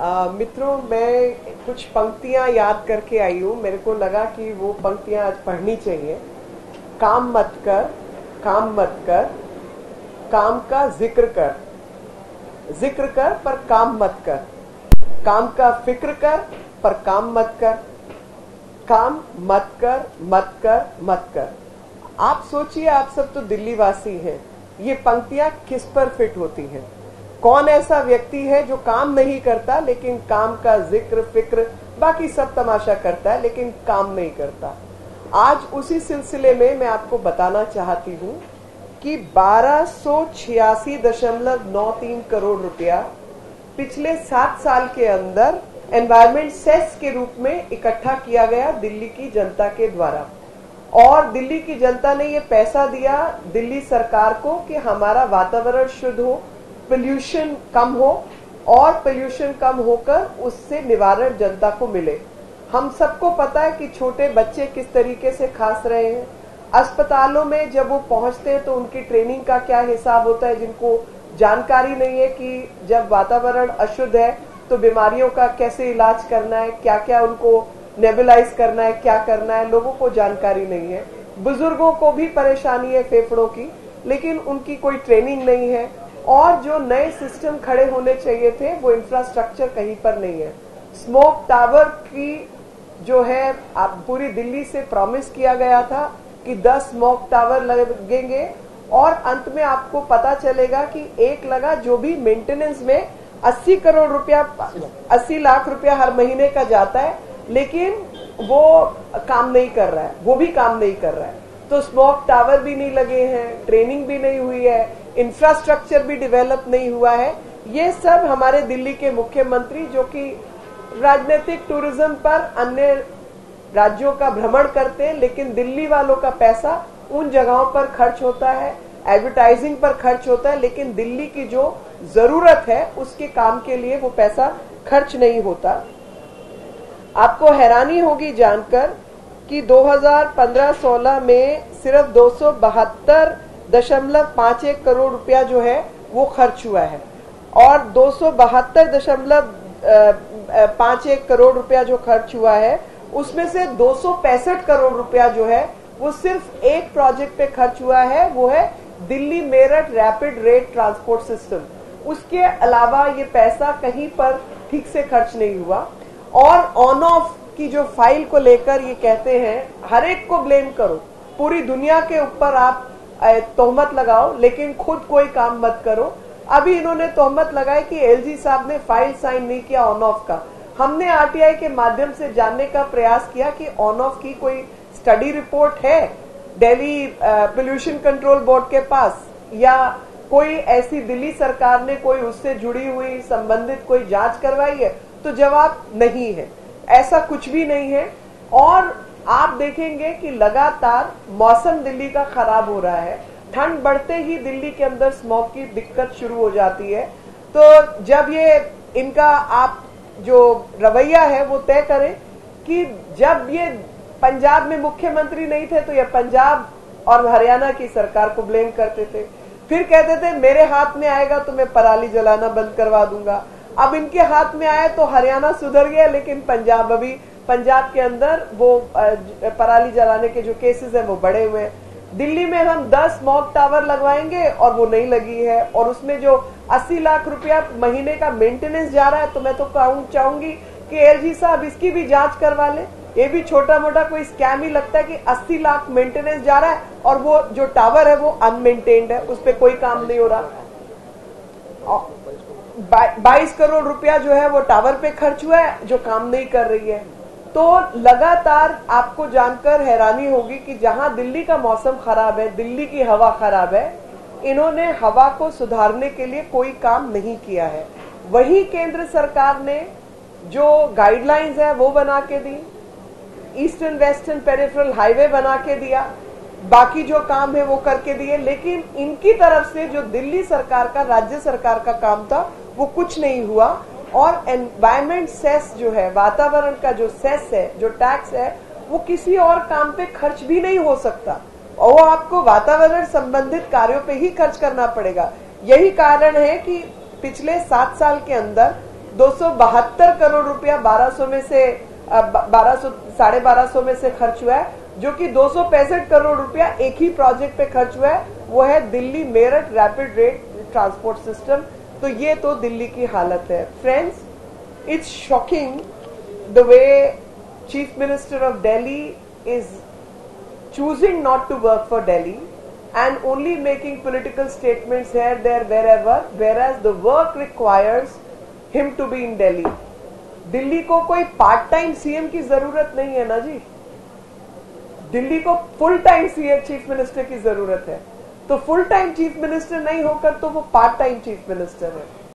मित्रों, मैं कुछ पंक्तियां याद करके आई हूँ। मेरे को लगा कि वो पंक्तियां आज पढ़नी चाहिए। काम मत कर, काम मत कर, काम का जिक्र कर, जिक्र कर पर काम मत कर, काम का फिक्र कर पर काम मत कर, काम मत कर, मत कर, मत कर। आप सोचिए, आप सब तो दिल्ली वासी हैं, ये पंक्तियां किस पर फिट होती हैं? कौन ऐसा व्यक्ति है जो काम नहीं करता लेकिन काम का जिक्र फिक्र बाकी सब तमाशा करता है लेकिन काम नहीं करता? आज उसी सिलसिले में मैं आपको बताना चाहती हूं कि 1286.93 करोड़ रुपया पिछले 7 साल के अंदर एनवायरमेंट सेस के रूप में इकट्ठा किया गया दिल्ली की जनता के द्वारा। और दिल्ली की जनता ने ये पैसा दिया दिल्ली सरकार को कि हमारा वातावरण शुद्ध हो, पोल्यूशन कम हो, और पोल्यूशन कम होकर उससे निवारण जनता को मिले। हम सबको पता है कि छोटे बच्चे किस तरीके से खांस रहे हैं। अस्पतालों में जब वो पहुंचते हैं तो उनकी ट्रेनिंग का क्या हिसाब होता है, जिनको जानकारी नहीं है कि जब वातावरण अशुद्ध है तो बीमारियों का कैसे इलाज करना है, क्या क्या उनको नेबुलाइज करना है, क्या करना है, लोगों को जानकारी नहीं है। बुजुर्गों को भी परेशानी है फेफड़ों की, लेकिन उनकी कोई ट्रेनिंग नहीं है। और जो नए सिस्टम खड़े होने चाहिए थे वो इंफ्रास्ट्रक्चर कहीं पर नहीं है। स्मोक टावर की जो है आप पूरी दिल्ली से प्रॉमिस किया गया था कि 10 स्मोक टावर लगेंगे, और अंत में आपको पता चलेगा कि एक लगा जो भी मेंटेनेंस में 80 करोड़ रुपया, 80 लाख रुपया हर महीने का जाता है, लेकिन वो काम नहीं कर रहा है, वो भी काम नहीं कर रहा है। तो स्मोक टावर भी नहीं लगे हैं, ट्रेनिंग भी नहीं हुई है, इंफ्रास्ट्रक्चर भी डेवलप नहीं हुआ है। ये सब हमारे दिल्ली के मुख्यमंत्री, जो कि राजनीतिक टूरिज्म पर अन्य राज्यों का भ्रमण करते हैं, लेकिन दिल्ली वालों का पैसा उन जगहों पर खर्च होता है, एडवर्टाइजिंग पर खर्च होता है, लेकिन दिल्ली की जो जरूरत है उसके काम के लिए वो पैसा खर्च नहीं होता। आपको हैरानी होगी जानकर कि 2015-16 में सिर्फ 272.51 करोड़ रुपया जो है वो खर्च हुआ है, और 272.51 करोड़ रुपया जो खर्च हुआ है उसमें से 265 करोड़ रुपया जो है वो सिर्फ एक प्रोजेक्ट पे खर्च हुआ है, वो है Delhi Meerut rapid rate transport system. उसके अलावा ये पैसा कहीं पर ठीक से खर्च नहीं हुआ। और ऑन ऑफ की जो फाइल को लेकर ये कहते हैं हर एक को ब्लेम करो, पूरी दुनिया के ऊपर आप तोहमत लगाओ, लेकिन खुद कोई काम मत करो। अभी इन्होंने तोहमत लगाई कि एलजी साहब ने फाइल साइन नहीं किया ऑन ऑफ का। हमने आरटीआई के माध्यम से जानने का प्रयास किया कि ऑन ऑफ की कोई स्टडी रिपोर्ट है दिल्ली पोल्यूशन कंट्रोल बोर्ड के पास, या कोई ऐसी दिल्ली सरकार ने कोई उससे जुड़ी हुई संबंधित कोई जांच करवाई है? तो जवाब नहीं है, ऐसा कुछ भी नहीं है। और आप देखेंगे कि लगातार मौसम दिल्ली का खराब हो रहा है। ठंड बढ़ते ही दिल्ली के अंदर स्मॉग की दिक्कत शुरू हो जाती है। तो जब ये इनका आप जो रवैया है वो तय करें कि जब ये पंजाब में मुख्यमंत्री नहीं थे तो ये पंजाब और हरियाणा की सरकार को ब्लेम करते थे, फिर कहते थे मेरे हाथ में आएगा तो मैं पराली जलाना बंद करवा दूंगा। अब इनके हाथ में आया तो हरियाणा सुधर गया, लेकिन पंजाब अभी पंजाब के अंदर वो पराली जलाने के जो केसेस हैं वो बढ़े हुए हैं। दिल्ली में हम 10 स्मॉग टावर लगवाएंगे और वो नहीं लगी है, और उसमें जो 80 लाख रुपया महीने का मेंटेनेंस जा रहा है, तो मैं तो चाहूंगी कि एलजी साहब इसकी भी जांच करवा ले। ये भी छोटा मोटा कोई स्कैम ही लगता है कि 80 लाख मेंटेनेंस जा रहा है और वो जो टावर है वो अनमेंटेन्ड है, उस पर कोई काम नहीं हो रहा। 22 करोड़ रुपया जो है वो टावर पे खर्च हुआ है जो काम नहीं कर रही है। तो लगातार आपको जानकर हैरानी होगी कि जहां दिल्ली का मौसम खराब है, दिल्ली की हवा खराब है, इन्होंने हवा को सुधारने के लिए कोई काम नहीं किया है। वही केंद्र सरकार ने जो गाइडलाइंस है वो बना के दी, ईस्टर्न वेस्टर्न पेरिफेरल हाईवे बना के दिया, बाकी जो काम है वो करके दिए, लेकिन इनकी तरफ से जो दिल्ली सरकार का, राज्य सरकार का काम था वो कुछ नहीं हुआ। और एनवायरमेंट सेस जो है, वातावरण का जो सेस है, जो टैक्स है, वो किसी और काम पे खर्च भी नहीं हो सकता, और वो आपको वातावरण संबंधित कार्यों पे ही खर्च करना पड़ेगा। यही कारण है कि पिछले 7 साल के अंदर 272 करोड़ रुपया 1200 में से 1200 में से खर्च हुआ है, जो कि 265 करोड़ रुपया एक ही प्रोजेक्ट पे खर्च हुआ है, वो है Delhi Meerut rapid rate transport system. तो ये तो दिल्ली की हालत है। Friends, it's shocking the way chief minister of Delhi is choosing not to work for Delhi and only making political statements here, there, wherever, whereas the work requires him to be in Delhi. Delhi को कोई part time CM की जरूरत नहीं है ना जी, दिल्ली को full time CM chief minister की जरूरत है। तो फुल टाइम चीफ मिनिस्टर नहीं होकर तो वो पार्ट टाइम चीफ मिनिस्टर है।